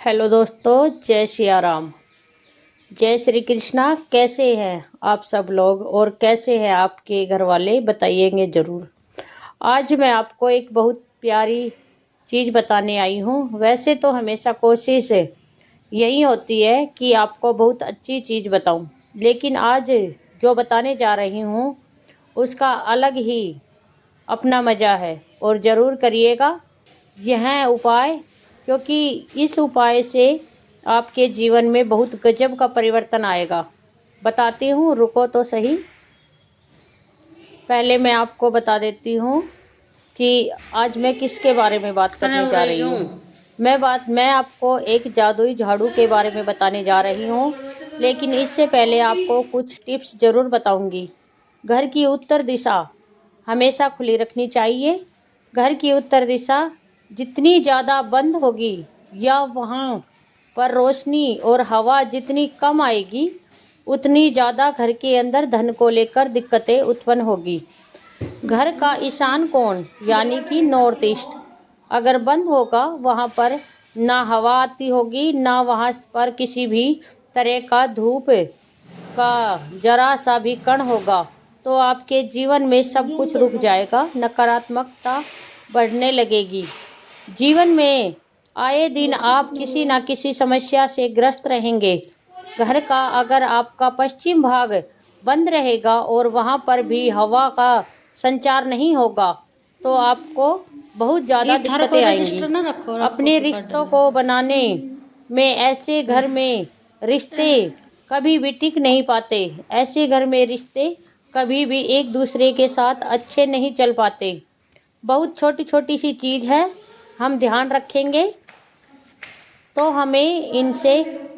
Hello दोस्तों, जय सिया राम, जय श्री कृष्णा। कैसे हैं आप सब लोग और कैसे हैं आपके घर वाले, बताइएंगे ज़रूर। आज मैं आपको एक बहुत प्यारी चीज़ बताने आई हूँ। वैसे तो हमेशा कोशिश यही होती है कि आपको बहुत अच्छी चीज़ बताऊँ, लेकिन आज जो बताने जा रही हूँ उसका अलग ही अपना मज़ा है और ज़रूर करिएगा यह उपाय, क्योंकि इस उपाय से आपके जीवन में बहुत गजब का परिवर्तन आएगा। बताती हूँ, रुको तो सही। पहले मैं आपको बता देती हूँ कि आज मैं किसके बारे में बात करने जा रही हूँ। मैं आपको एक जादुई झाड़ू के बारे में बताने जा रही हूँ, लेकिन इससे पहले आपको कुछ टिप्स ज़रूर बताऊँगी। घर की उत्तर दिशा हमेशा खुली रखनी चाहिए। घर की उत्तर दिशा जितनी ज़्यादा बंद होगी या वहाँ पर रोशनी और हवा जितनी कम आएगी, उतनी ज़्यादा घर के अंदर धन को लेकर दिक्कतें उत्पन्न होगी। घर का ईशान कोण यानी कि नॉर्थ ईस्ट अगर बंद होगा, वहाँ पर ना हवा आती होगी, ना वहाँ पर किसी भी तरह का धूप का जरा सा भी कण होगा, तो आपके जीवन में सब कुछ रुक जाएगा, नकारात्मकता बढ़ने लगेगी। जीवन में आए दिन आप किसी न किसी समस्या से ग्रस्त रहेंगे। घर का अगर आपका पश्चिम भाग बंद रहेगा और वहाँ पर भी हवा का संचार नहीं होगा, तो आपको बहुत ज़्यादा दिक्कतें आएंगी। अपने रिश्तों को बनाने में ऐसे घर में रिश्ते कभी भी टिक नहीं पाते। ऐसे घर में रिश्ते कभी भी एक दूसरे के साथ अच्छे नहीं चल पाते। बहुत छोटी छोटी सी चीज़ है, हम ध्यान रखेंगे तो हमें इनसे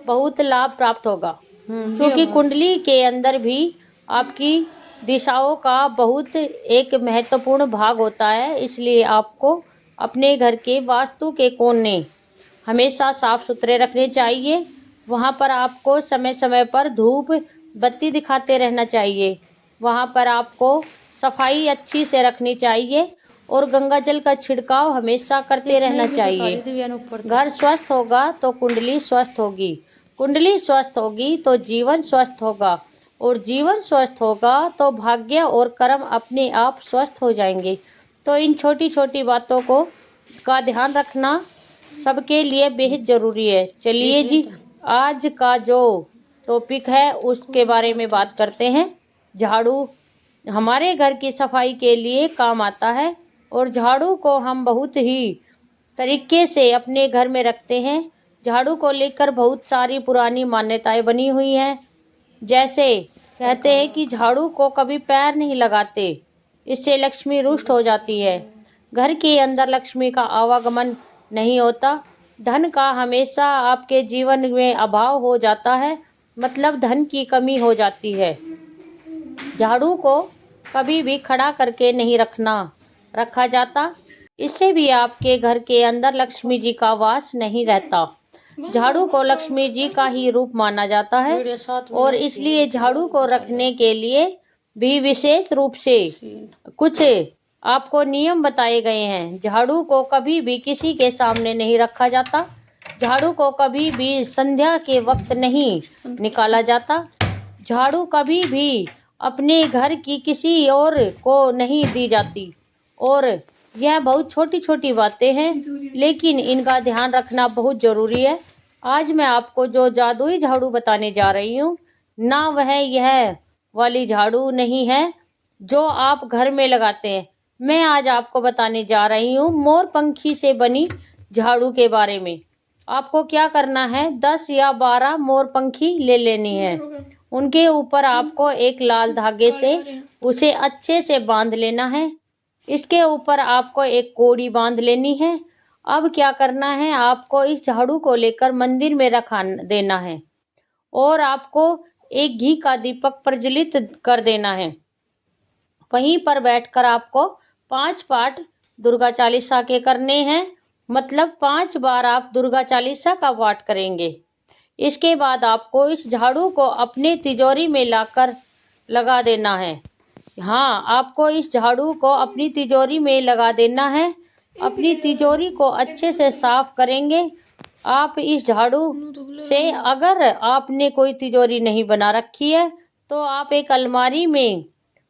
बहुत लाभ प्राप्त होगा। क्योंकि कुंडली के अंदर भी आपकी दिशाओं का बहुत एक महत्वपूर्ण भाग होता है, इसलिए आपको अपने घर के वास्तु के कोने हमेशा साफ सुथरे रखने चाहिए। वहाँ पर आपको समय समय पर धूप बत्ती दिखाते रहना चाहिए। वहाँ पर आपको सफाई अच्छी से रखनी चाहिए और गंगा जल का छिड़काव हमेशा करते रहना चाहिए। घर स्वस्थ होगा तो कुंडली स्वस्थ होगी, कुंडली स्वस्थ होगी तो जीवन स्वस्थ होगा, और जीवन स्वस्थ होगा तो भाग्य और कर्म अपने आप स्वस्थ हो जाएंगे। तो इन छोटी छोटी बातों को का ध्यान रखना सबके लिए बेहद ज़रूरी है। चलिए जी, आज का जो टॉपिक है उसके बारे में बात करते हैं। झाड़ू हमारे घर की सफाई के लिए काम आता है और झाड़ू को हम बहुत ही तरीके से अपने घर में रखते हैं। झाड़ू को लेकर बहुत सारी पुरानी मान्यताएं बनी हुई हैं। जैसे कहते हैं कि झाड़ू को कभी पैर नहीं लगाते, इससे लक्ष्मी रुष्ट हो जाती है। घर के अंदर लक्ष्मी का आवागमन नहीं होता, धन का हमेशा आपके जीवन में अभाव हो जाता है, मतलब धन की कमी हो जाती है। झाड़ू को कभी भी खड़ा करके नहीं रखा जाता, इससे भी आपके घर के अंदर लक्ष्मी जी का वास नहीं रहता। झाड़ू को लक्ष्मी जी का ही रूप माना जाता है और इसलिए झाड़ू को रखने के लिए भी विशेष रूप से कुछ आपको नियम बताए गए हैं। झाड़ू को कभी भी किसी के सामने नहीं रखा जाता। झाड़ू को कभी भी संध्या के वक्त नहीं निकाला जाता। झाड़ू कभी भी अपने घर की किसी और को नहीं दी जाती। और यह बहुत छोटी छोटी बातें हैं, लेकिन इनका ध्यान रखना बहुत ज़रूरी है। आज मैं आपको जो जादुई झाड़ू बताने जा रही हूँ ना, वह यह वाली झाड़ू नहीं है जो आप घर में लगाते हैं। मैं आज आपको बताने जा रही हूँ मोर पंखी से बनी झाड़ू के बारे में। आपको क्या करना है, 10 या 12 मोर पंखी ले लेनी है। उनके ऊपर आपको एक लाल धागे से उसे अच्छे से बांध लेना है। इसके ऊपर आपको एक कोड़ी बांध लेनी है। अब क्या करना है, आपको इस झाड़ू को लेकर मंदिर में रखा देना है और आपको एक घी का दीपक प्रज्वलित कर देना है। वहीं पर बैठकर आपको 5 पाठ दुर्गा चालीसा के करने हैं, मतलब 5 बार आप दुर्गा चालीसा का पाठ करेंगे। इसके बाद आपको इस झाड़ू को अपने तिजोरी में लाकर लगा देना है। हाँ, आपको इस झाड़ू को अपनी तिजोरी में लगा देना है। अपनी तिजोरी को अच्छे से साफ करेंगे आप इस झाड़ू से अगर आपने कोई तिजोरी नहीं बना रखी है तो आप एक अलमारी में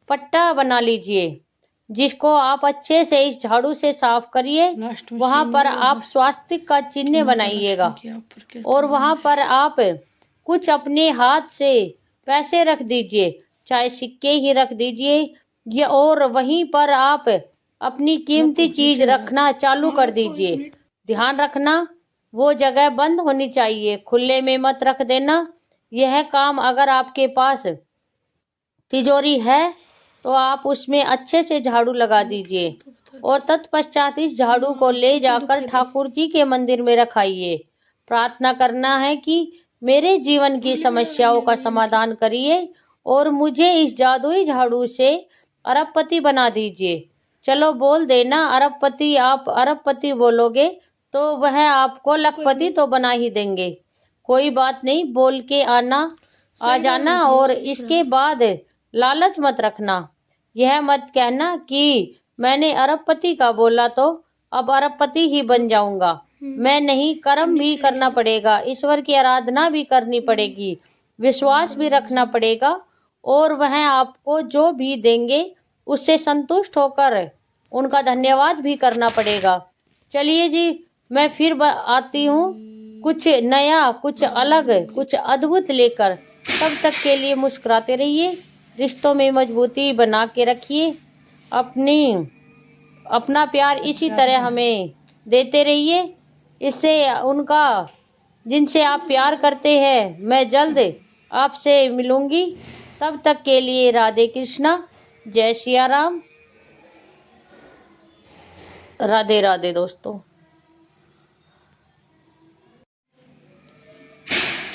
पट्टा बना लीजिए, जिसको आप अच्छे से इस झाड़ू से साफ करिए। वहाँ पर आप स्वास्तिक का चिन्ह बनाइएगा और वहाँ पर आप कुछ अपने हाथ से पैसे रख दीजिए, चाहे सिक्के ही रख दीजिए या और वहीं पर आप अपनी कीमती चीज रखना चालू कर दीजिए। ध्यान रखना वो जगह बंद होनी चाहिए, खुले में मत रख देना। यह काम अगर आपके पास तिजोरी है तो आप उसमें अच्छे से झाड़ू लगा दीजिए और तत्पश्चात इस झाड़ू को ले जाकर ठाकुर जी के मंदिर में रखाइए। प्रार्थना करना है कि मेरे जीवन की समस्याओं का समाधान करिए और मुझे इस जादुई झाड़ू से अरबपति बना दीजिए। चलो बोल देना अरबपति। आप अरबपति बोलोगे तो वह आपको लखपति तो बना ही देंगे। कोई बात नहीं, बोल के आ जाना और इसके बाद लालच मत रखना। यह मत कहना कि मैंने अरबपति का बोला तो अब अरबपति ही बन जाऊंगा। मैं नहीं, कर्म भी करना पड़ेगा, ईश्वर की आराधना भी करनी पड़ेगी, विश्वास भी रखना पड़ेगा और वह आपको जो भी देंगे उससे संतुष्ट होकर उनका धन्यवाद भी करना पड़ेगा। चलिए जी, मैं फिर आती हूँ कुछ नया, कुछ अलग, कुछ अद्भुत लेकर। तब तक के लिए मुस्कुराते रहिए, रिश्तों में मजबूती बना के रखिए, अपना प्यार इसी तरह हमें देते रहिए। इससे उनका जिनसे आप प्यार करते हैं मैं जल्द आपसे मिलूंगी। तब तक के लिए राधे कृष्णा, जय सिया राम, राधे राधे दोस्तों।